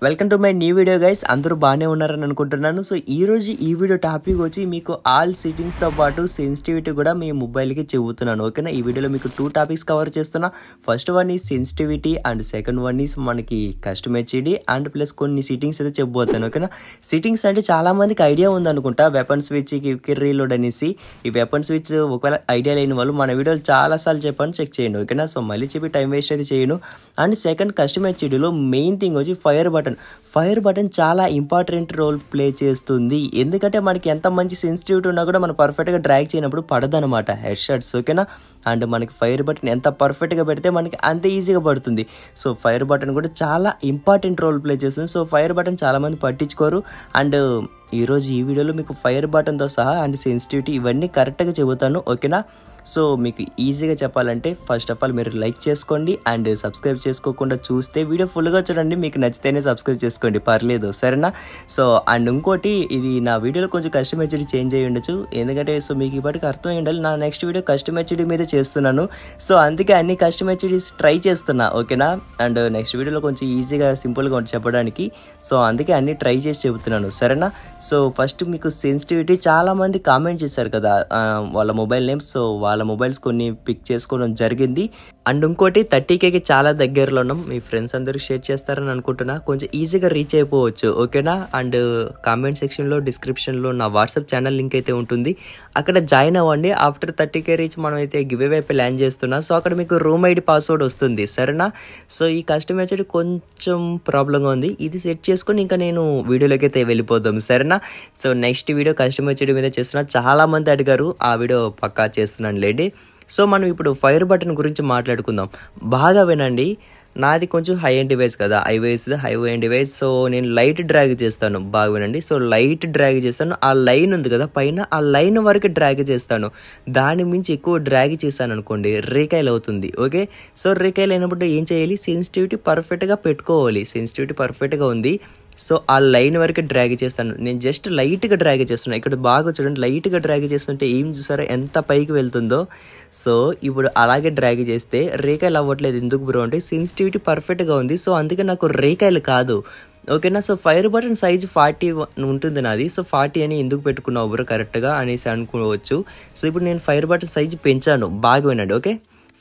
Welcome to my new video guys. అందరూ బాగానే ఉన్నారని అనుకుంటున్నాను. సో ఈరోజు ఈ వీడియో టాపిక్ వచ్చి మీకు ఆల్ సెట్టింగ్స్తో పాటు సెన్సిటివిటీ కూడా మీ మొబైల్కి చెబుతున్నాను. ఓకేనా, ఈ వీడియోలో మీకు 2 టాపిక్స్ కవర్ చేస్తున్నా. ఫస్ట్ వన్ ఈ sensitivity and second one is మనకి కస్టమ్ హెచ్డి అండ్ ప్లస్ కొన్ని సెట్టింగ్స్ అయితే చెప్పబోతాను. ఓకేనా, సెట్టింగ్స్ అంటే చాలా మందికి ఐడియా ఉందనుకుంటా. వెపన్ స్విచ్, క్విక్ రీలోడ్ అనేసి. ఈ వెపన్ స్విచ్ ఒకవేళ ఐడియా లేని వాళ్ళు మన వీడియోలు చాలాసార్లు చెప్పాను, చెక్ చేయండి. ఓకేనా, సో మళ్ళీ చెప్పి టైం వేస్ట్ అయితే చేయను. అండ్ సెకండ్ కస్టమ్ హెచ్డిలో మెయిన్ థింగ్ వచ్చి ఫైర్ బటన్ చాలా ఇంపార్టెంట్ రోల్ ప్లే చేస్తుంది. ఎందుకంటే మనకి ఎంత మంచి సెన్సిటివిటీ ఉన్నా కూడా మనం పర్ఫెక్ట్గా డ్రాగ్ చేయనప్పుడు పడదనమాట హెడ్ షాట్స్. ఓకేనా, అండ్ మనకి ఫైర్ బటన్ ఎంత పర్ఫెక్ట్గా పెడితే మనకి అంత ఈజీగా పడుతుంది. సో ఫైర్ బటన్ కూడా చాలా ఇంపార్టెంట్ రోల్ ప్లే చేస్తుంది. సో ఫైర్ బటన్ చాలామంది పట్టించుకోరు. అండ్ ఈరోజు ఈ వీడియోలో మీకు ఫైర్ బటన్తో సహా అండ్ సెన్సిటివిటీ ఇవన్నీ కరెక్ట్గా చెబుతాను. ఓకేనా, సో మీకు ఈజీగా చెప్పాలంటే ఫస్ట్ ఆఫ్ ఆల్ మీరు లైక్ చేసుకోండి అండ్ సబ్స్క్రైబ్ చేసుకోకుండా చూస్తే వీడియో ఫుల్గా చూడండి. మీకు నచ్చితేనే సబ్స్క్రైబ్ చేసుకోండి, పర్లేదు, సరేనా. సో అండ్ ఇంకోటి, ఇది నా వీడియోలో కొంచెం కస్టమ్ హెచ్డి చేంజ్ అయ్యి ఉండొచ్చు. ఎందుకంటే సో మీకు ఇప్పటికి అర్థమై ఉండాలి, నా నెక్స్ట్ వీడియో కస్టమ్ హెచ్డి మీద చేస్తున్నాను. సో అందుకే అన్ని కస్టమ్ హెచ్డీస్ ట్రై చేస్తున్నా. ఓకేనా, అండ్ నెక్స్ట్ వీడియోలో కొంచెం ఈజీగా సింపుల్గా ఉంటుంది చెప్పడానికి. సో అందుకే అన్ని ట్రై చేసి చెబుతున్నాను, సరేనా. సో ఫస్ట్ మీకు సెన్సిటివిటీ చాలామంది కామెంట్ చేశారు కదా వాళ్ళ మొబైల్ నేమ్స్. సో వాళ్ళ మొబైల్స్ కొన్ని పిక్ చేసుకోవడం జరిగింది. అండ్ ఇంకోటి 30Kకి చాలా దగ్గరలో ఉన్నాం. మీ ఫ్రెండ్స్ అందరూ షేర్ చేస్తారని అనుకుంటున్నా, కొంచెం ఈజీగా రీచ్ అయిపోవచ్చు. ఓకేనా, అండ్ కామెంట్ సెక్షన్లో డిస్క్రిప్షన్లో నా వాట్సాప్ ఛానల్ లింక్ అయితే ఉంటుంది, అక్కడ జాయిన్ అవ్వండి. ఆఫ్టర్ 30K రీచ్ మనం అయితే గివ్ అవే ప్లాన్ చేస్తున్నా. సో అక్కడ మీకు రూమ్ ఐడి పాస్వర్డ్ వస్తుంది, సరేనా. సో ఈ కస్టమ్ హెచ్డి కొంచెం ప్రాబ్లంగా ఉంది, ఇది సెట్ చేసుకొని ఇంకా నేను వీడియోలోకి అయితే వెళ్ళిపోదాం, సరేనా. So next video custom HD మీద చేస్తున్నా, చాలామంది అడిగారు, ఆ వీడియో పక్కా చేస్తున్నాను లేండి. సో మనం ఇప్పుడు ఫైర్ బటన్ గురించి మాట్లాడుకుందాం. బాగా వినండి, నాది కొంచెం హై ఎండ్ డివైస్ కదా, హై ఎండ్ డివైస్. సో నేను లైట్ డ్రాగ్ చేస్తాను, బాగా వినండి. సో లైట్ డ్రాగ్ చేస్తాను, ఆ లైన్ ఉంది కదా పైన, ఆ లైన్ వరకు డ్రాగ్ చేస్తాను. దాని మించి ఎక్కువ డ్రాగ్ చేశాను అనుకోండి రీకైల్ అవుతుంది. ఓకే, సో రీకైల్ అయినప్పుడు ఏం చేయాలి, సెన్సిటివిటీ పర్ఫెక్ట్గా పెట్టుకోవాలి. సెన్సిటివిటీ పర్ఫెక్ట్గా ఉంది, సో ఆ లైన్ వరకు డ్రాగ్ చేస్తాను. నేను జస్ట్ లైట్గా డ్రాగ్ చేస్తున్నాను. ఇక్కడ బాగా చూడండి, లైట్గా డ్రాగ్ చేస్తుంటే ఏం చూసారా ఎంత పైకి వెళ్తుందో. సో ఇప్పుడు అలాగే డ్రాగ్ చేస్తే రీకైల్ అవ్వట్లేదు. ఎందుకు బ్రో అంటే సెన్సిటివిటీ పర్ఫెక్ట్గా ఉంది, సో అందుకే నాకు రీకైల్ కాదు. ఓకేనా, సో ఫైర్ బటన్ సైజ్ 40 ఉంటుంది నాది. సో 40 అని ఎందుకు పెట్టుకున్నావు బ్రో కరెక్ట్గా అనేసి అనుకోవచ్చు. సో ఇప్పుడు నేను ఫైర్ బటన్ సైజ్ పెంచాను, బాగా వినండి. ఓకే,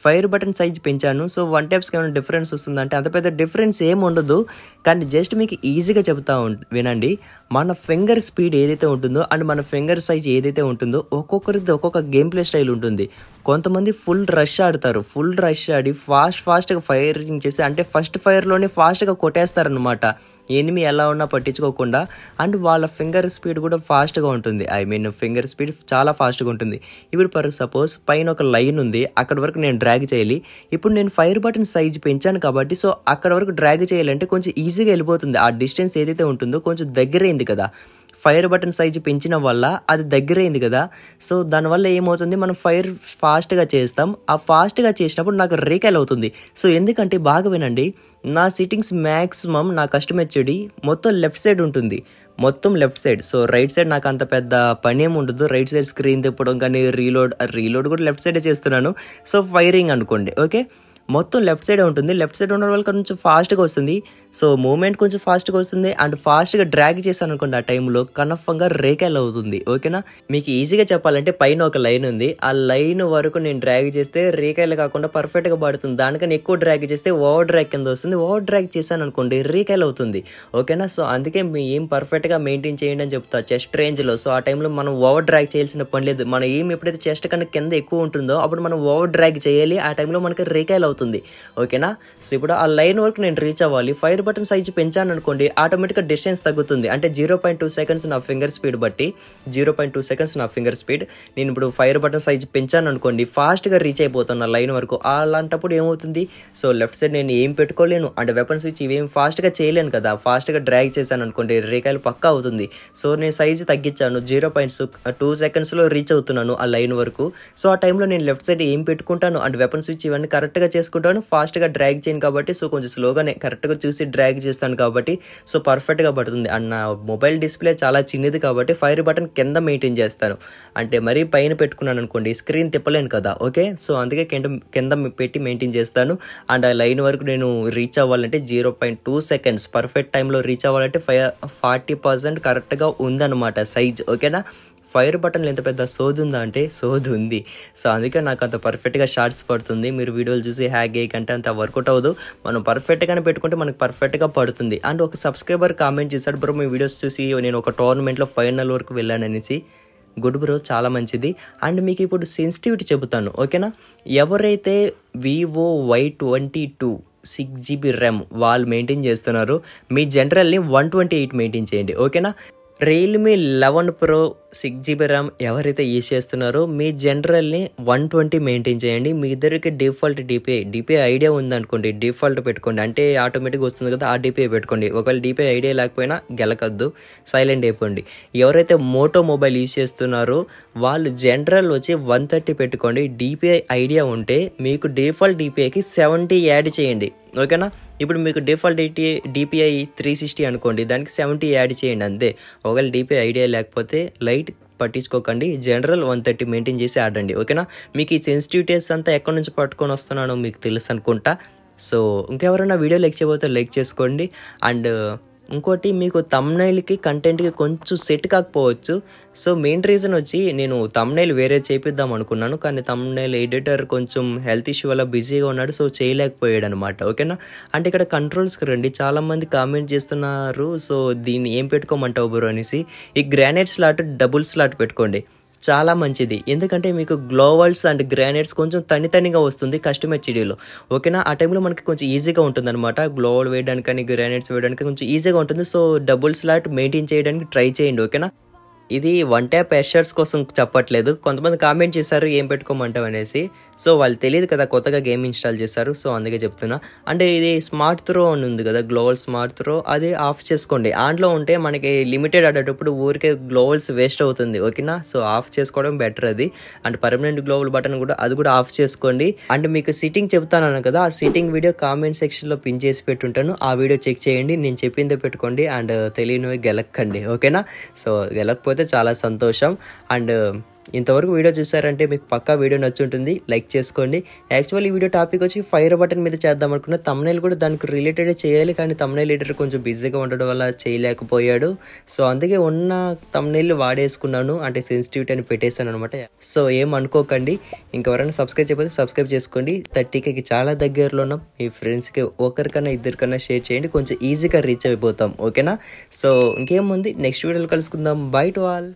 ఫైర్ బటన్ సైజ్ పెంచాను. సో 1 టైప్స్కి ఏమైనా డిఫరెన్స్ వస్తుందంటే అంత పెద్ద డిఫరెన్స్ ఏమి ఉండదు, కానీ జస్ట్ మీకు ఈజీగా చెప్తా వినండి. మన ఫింగర్ స్పీడ్ ఏదైతే ఉంటుందో అండ్ మన ఫింగర్ సైజ్ ఏదైతే ఉంటుందో ఒక్కొక్కరిది ఒక్కొక్క గేమ్ ప్లే స్టైల్ ఉంటుంది. కొంతమంది ఫుల్ రష్ ఆడతారు, ఫుల్ రష్ ఆడి ఫాస్ట్గా ఫైరింగ్ చేసి, అంటే ఫస్ట్ ఫైర్లోనే ఫాస్ట్గా కొట్టేస్తారనమాట, ఎనిమి ఎలా ఉన్నా పట్టించుకోకుండా. అండ్ వాళ్ళ ఫింగర్ స్పీడ్ కూడా ఫాస్ట్గా ఉంటుంది, ఫింగర్ స్పీడ్ చాలా ఫాస్ట్గా ఉంటుంది. ఇప్పుడు ఫర్ సపోజ్ పైన ఒక లైన్ ఉంది, అక్కడ వరకు నేను డ్రాగ్ చేయాలి. ఇప్పుడు నేను ఫైర్ బటన్ సైజ్ పెంచాను కాబట్టి సో అక్కడ వరకు డ్రాగ్ చేయాలంటే కొంచెం ఈజీగా వెళ్ళిపోతుంది. ఆ డిస్టెన్స్ ఏదైతే ఉంటుందో కొంచెం దగ్గరైంది కదా, ఫైర్ బటన్ సైజు పెంచిన వల్ల అది దగ్గరైంది కదా. సో దానివల్ల ఏమవుతుంది, మనం ఫైర్ ఫాస్ట్గా చేస్తాం. ఆ ఫాస్ట్గా చేసినప్పుడు నాకు రీకైల్ అవుతుంది. సో ఎందుకంటే బాగా వినండి, నా సెట్టింగ్స్ మ్యాక్సిమం నా కస్టమ్ హెచ్డి మొత్తం లెఫ్ట్ సైడ్ ఉంటుంది, మొత్తం left side. So right side నాకు అంత పెద్ద పని ఏమి ఉండదు. రైట్ సైడ్ స్క్రీన్ తిప్పడం కానీ రీలోడ్ కూడా లెఫ్ట్ సైడే చేస్తున్నాను. సో ఫైరింగ్ అనుకోండి, ఓకే, మొత్తం లెఫ్ట్ సైడే ఉంటుంది. లెఫ్ట్ సైడ్ ఉండడం వల్ల కొంచెం ఫాస్ట్గా వస్తుంది. సో మూమెంట్ కొంచెం ఫాస్ట్గా వస్తుంది అండ్ ఫాస్ట్గా డ్రాగ్ చేశాను అనుకోండి, ఆ టైంలో కన్ఫర్మ్గా రేకైల్ అవుతుంది. ఓకేనా, మీకు ఈజీగా చెప్పాలంటే పైన ఒక లైన్ ఉంది, ఆ లైన్ వరకు నేను డ్రాగ్ చేస్తే రీకైల్ కాకుండా పర్ఫెక్ట్గా పడుతుంది. దానికన్నా ఎక్కువ డ్రాగ్ చేస్తే ఓవర్ డ్రాగ్ కింద వస్తుంది. ఓవర్ డ్రాగ్ చేశాను అనుకోండి రీకైల్ అవుతుంది. ఓకేనా, సో అందుకే మీ ఏం పర్ఫెక్ట్గా మెయింటైన్ చేయండి అని చెప్తా చెస్ట్ రేంజ్లో. సో ఆ టైంలో మనం ఓవర్ డ్రాగ్ చేయాల్సిన పని లేదు. మన ఏం ఎప్పుడైతే చెస్ట్ కన్నా కింద ఎక్కువ ఉంటుందో అప్పుడు మనం ఓవర్ డ్రాగ్ చేయాలి, ఆ టైంలో మనకి రీకైల్ అవుతుంది. ఓకేనా, సో ఇప్పుడు ఆ లైన్ వరకు నేను రీచ్ అవ్వాలి. ఫైర్ బటన్ సైజ్ పెంచాను అనుకోండి, ఆటోమేటిక్గా డిస్టెన్స్ తగ్గుతుంది. అంటే 0.2 సెకండ్స్ నా ఫింగర్ స్పీడ్ బట్టి, 0.2 సెకండ్స్ నా ఫింగర్ స్పీడ్. నేను ఇప్పుడు ఫైర్ బటన్ సైజ్ పెంచాను అనుకోండి, ఫాస్ట్గా రీచ్ అయిపోతున్నా లైన్ వరకు. అలాంటప్పుడు ఏమవుతుంది, సో లెఫ్ట్ సైడ్ నేను ఏం పెట్టుకోలేను, అంటే వెపన్ స్విచ్ ఇవేం ఫాస్ట్గా చేయలేను కదా. ఫాస్ట్గా డ్రాగ్ చేశాను అనుకోండి రీకైల్ పక్కా అవుతుంది. సో నేను సైజ్ తగ్గించాను, 0.2 సెకండ్స్లో రీచ్ అవుతున్నాను ఆ లైన్ వరకు. సో ఆ టైంలో నేను లెఫ్ట్ సైడ్ ఏం పెట్టుకుంటాను, అంటే వెపన్ స్విచ్ ఇవన్నీ కరెక్ట్గా చేసుకుంటాను. ఫాస్ట్గా డ్రాగ్ చేయను కాబట్టి సో కొంచెం స్లోగానే కరెక్ట్గా చూసి డ్రాగ్ చేస్తాను కాబట్టి సో పర్ఫెక్ట్గా పడుతుంది. అండ్ నా మొబైల్ డిస్ప్లే చాలా చిన్నది కాబట్టి ఫైర్ బటన్ కింద మెయింటైన్ చేస్తాను. అంటే మరీ పైన పెట్టుకున్నాను అనుకోండి స్క్రీన్ తిప్పలేను కదా. ఓకే, సో అందుకే కింద పెట్టి మెయింటైన్ చేస్తాను. అండ్ ఆ లైన్ వరకు నేను రీచ్ అవ్వాలంటే 0.2 సెకండ్స్ పర్ఫెక్ట్ టైంలో రీచ్ అవ్వాలంటే 40% కరెక్ట్గా ఉందన్నమాట సైజ్. ఓకేనా, ఫైర్ బటన్లు ఎంత పెద్ద సోది ఉందా అంటే సోది ఉంది. సో అందుకే నాకు అంత పర్ఫెక్ట్గా షార్ట్స్ పడుతుంది. మీరు వీడియోలు చూసి హ్యాక్ కంటే అంత వర్కౌట్ అవ్వదు. మనం పర్ఫెక్ట్గానే పెట్టుకుంటే మనకు పర్ఫెక్ట్గా పడుతుంది. అండ్ ఒక సబ్స్క్రైబర్ కామెంట్ చేశాడు, బ్రో మీ వీడియోస్ చూసి నేను ఒక టోర్నమెంట్లో ఫైనల్ వరకు వెళ్ళాను అనేసి. గుడ్ బ్రో, చాలా మంచిది. అండ్ మీకు ఇప్పుడు సెన్సిటివిటీ చెబుతాను. ఓకేనా, ఎవరైతే వివో Y22 6GB RAM వాళ్ళు మెయింటైన్ చేస్తున్నారు, మీ జనరల్ని 128 మెయింటైన్ చేయండి. ఓకేనా, రియల్మీ 11 Pro 6GB RAM ఎవరైతే యూజ్ చేస్తున్నారో మీ జనరల్ని 120 మెయింటైన్ చేయండి. మీ ఇద్దరికి డిఫాల్ట్ డిపిఐ ఐడియా ఉందనుకోండి, డిఫాల్ట్ పెట్టుకోండి. అంటే ఆటోమేటిక్గా వస్తుంది కదా, ఆ డిపిఐ పెట్టుకోండి. ఒకవేళ డిపిఐ ఐడియా లేకపోయినా గెలకద్దు, సైలెంట్ అయిపోండి. ఎవరైతే మోటో మొబైల్ యూజ్ చేస్తున్నారో వాళ్ళు జనరల్ వచ్చి 130 పెట్టుకోండి. డిపిఐ ఐడియా ఉంటే మీకు డిఫాల్ట్ డిపిఐకి 70 యాడ్ చేయండి. ఓకేనా, ఇప్పుడు మీకు డిఫాల్ట్ డిపిఐ 360 అనుకోండి, దానికి 70 యాడ్ చేయండి అంతే. ఒకవేళ డిపిఐ ఐడియా లేకపోతే లైట్ పట్టించుకోకండి, జనరల్ 130 మెయింటైన్ చేసి ఆడండి. ఓకేనా, మీకు ఈ సెన్సిటివిటీస్ అంతా ఎక్కడి నుంచి పట్టుకొని వస్తున్నానో మీకు తెలుసు అనుకుంటా. సో ఇంకెవరైనా వీడియో లైక్ చేయబోతే లైక్ చేసుకోండి. అండ్ ఇంకోటి, మీకు తమ్నైల్కి కంటెంట్కి కొంచెం సెట్ కాకపోవచ్చు. సో మెయిన్ రీజన్ వచ్చి నేను తమ్నైల్ వేరే చేపిద్దాం అనుకున్నాను, కానీ తమ్నైల్ ఎడిటర్ కొంచెం హెల్త్ ఇష్యూ వల్ల బిజీగా ఉన్నాడు, సో చేయలేకపోయాడు అనమాట. ఓకేనా, అంటే ఇక్కడ కంట్రోల్స్కి రండి. చాలామంది కామెంట్ చేస్తున్నారు, సో దీన్ని ఏం పెట్టుకోమంటావు బ్రో అనేసి. ఈ గ్రానైట్ స్లాట్ డబుల్ స్లాట్ పెట్టుకోండి, చాలా మంచిది. ఎందుకంటే మీకు గ్లోవల్స్ అండ్ గ్రానైట్స్ కొంచెం తనిగా వస్తుంది కస్టమ్ హెచ్డీలో. ఓకేనా, ఆ టైంలో మనకి కొంచెం ఈజీగా ఉంటుంది అనమాట. గ్లోవల్ వేయడానికి కానీ గ్రానైట్స్ వేయడానికి కొంచెం ఈజీగా ఉంటుంది. సో డబుల్ స్లాట్ మెయింటైన్ చేయడానికి ట్రై చేయండి. ఓకేనా, ఇది వన్ ట్యాప్ ఎషర్స్ కోసం చెప్పట్లేదు. కొంతమంది కామెంట్ చేశారు ఏం పెట్టుకోమంటాం అనేసి. సో వాళ్ళు తెలియదు కదా, కొత్తగా గేమ్ ఇన్స్టాల్ చేశారు, సో అందుకే చెప్తున్నా. అంటే ఇది స్మార్ట్ త్రో అని ఉంది కదా, గ్లోవల్ స్మార్ట్ త్రో, అది ఆఫ్ చేసుకోండి. ఆన్లో ఉంటే మనకి లిమిటెడ్ ఆడేటప్పుడు ఊరికే గ్లోవల్స్ వేస్ట్ అవుతుంది. ఓకేనా, సో ఆఫ్ చేసుకోవడం బెటర్ అది. అండ్ పర్మనెంట్ గ్లోవల్ బటన్ కూడా అది కూడా ఆఫ్ చేసుకోండి. అండ్ మీకు సిట్టింగ్ చెప్తాను కదా, ఆ సిట్టింగ్ వీడియో కామెంట్ సెక్షన్లో పిన్ చేసి పెట్టుంటాను, ఆ వీడియో చెక్ చేయండి. నేను చెప్పిందే పెట్టుకోండి అండ్ తెలియనివి గెలక్కండి. ఓకేనా, సో గెలకపోతే చాలా సంతోషం. అండ్ ఇంతవరకు వీడియో చూసారంటే మీకు పక్కా వీడియో నచ్చుంటుంది, లైక్ చేసుకోండి. యాక్చువల్లీ ఈ వీడియో టాపిక్ వచ్చి ఫైర్ బటన్ మీద చేద్దాం అనుకున్న, తమ్నైల్ కూడా దానికి రిలేటెడ్ చేయాలి, కానీ తమ్నైల్ ఎడిటర్ కొంచెం బిజీగా ఉండడం వల్ల చేయలేకపోయాడు. సో అందుకే ఉన్న తమ్నైల్ వాడేసుకున్నాను, అంటే సెన్సిటివిటీ అని పెట్టేశాను అనమాట. సో ఏం అనుకోకండి. ఇంకెవరైనా సబ్స్క్రైబ్ చేయకపోతే సబ్స్క్రైబ్ చేసుకోండి. 30Kకి చాలా దగ్గరలో ఉన్నాం. మీ ఫ్రెండ్స్కి ఒకరికన్నా ఇద్దరికన్నా షేర్ చేయండి, కొంచెం ఈజీగా రీచ్ అయిపోతాం. ఓకేనా, సో ఇంకేముంది, నెక్స్ట్ వీడియోలో కలుసుకుందాం. By to all.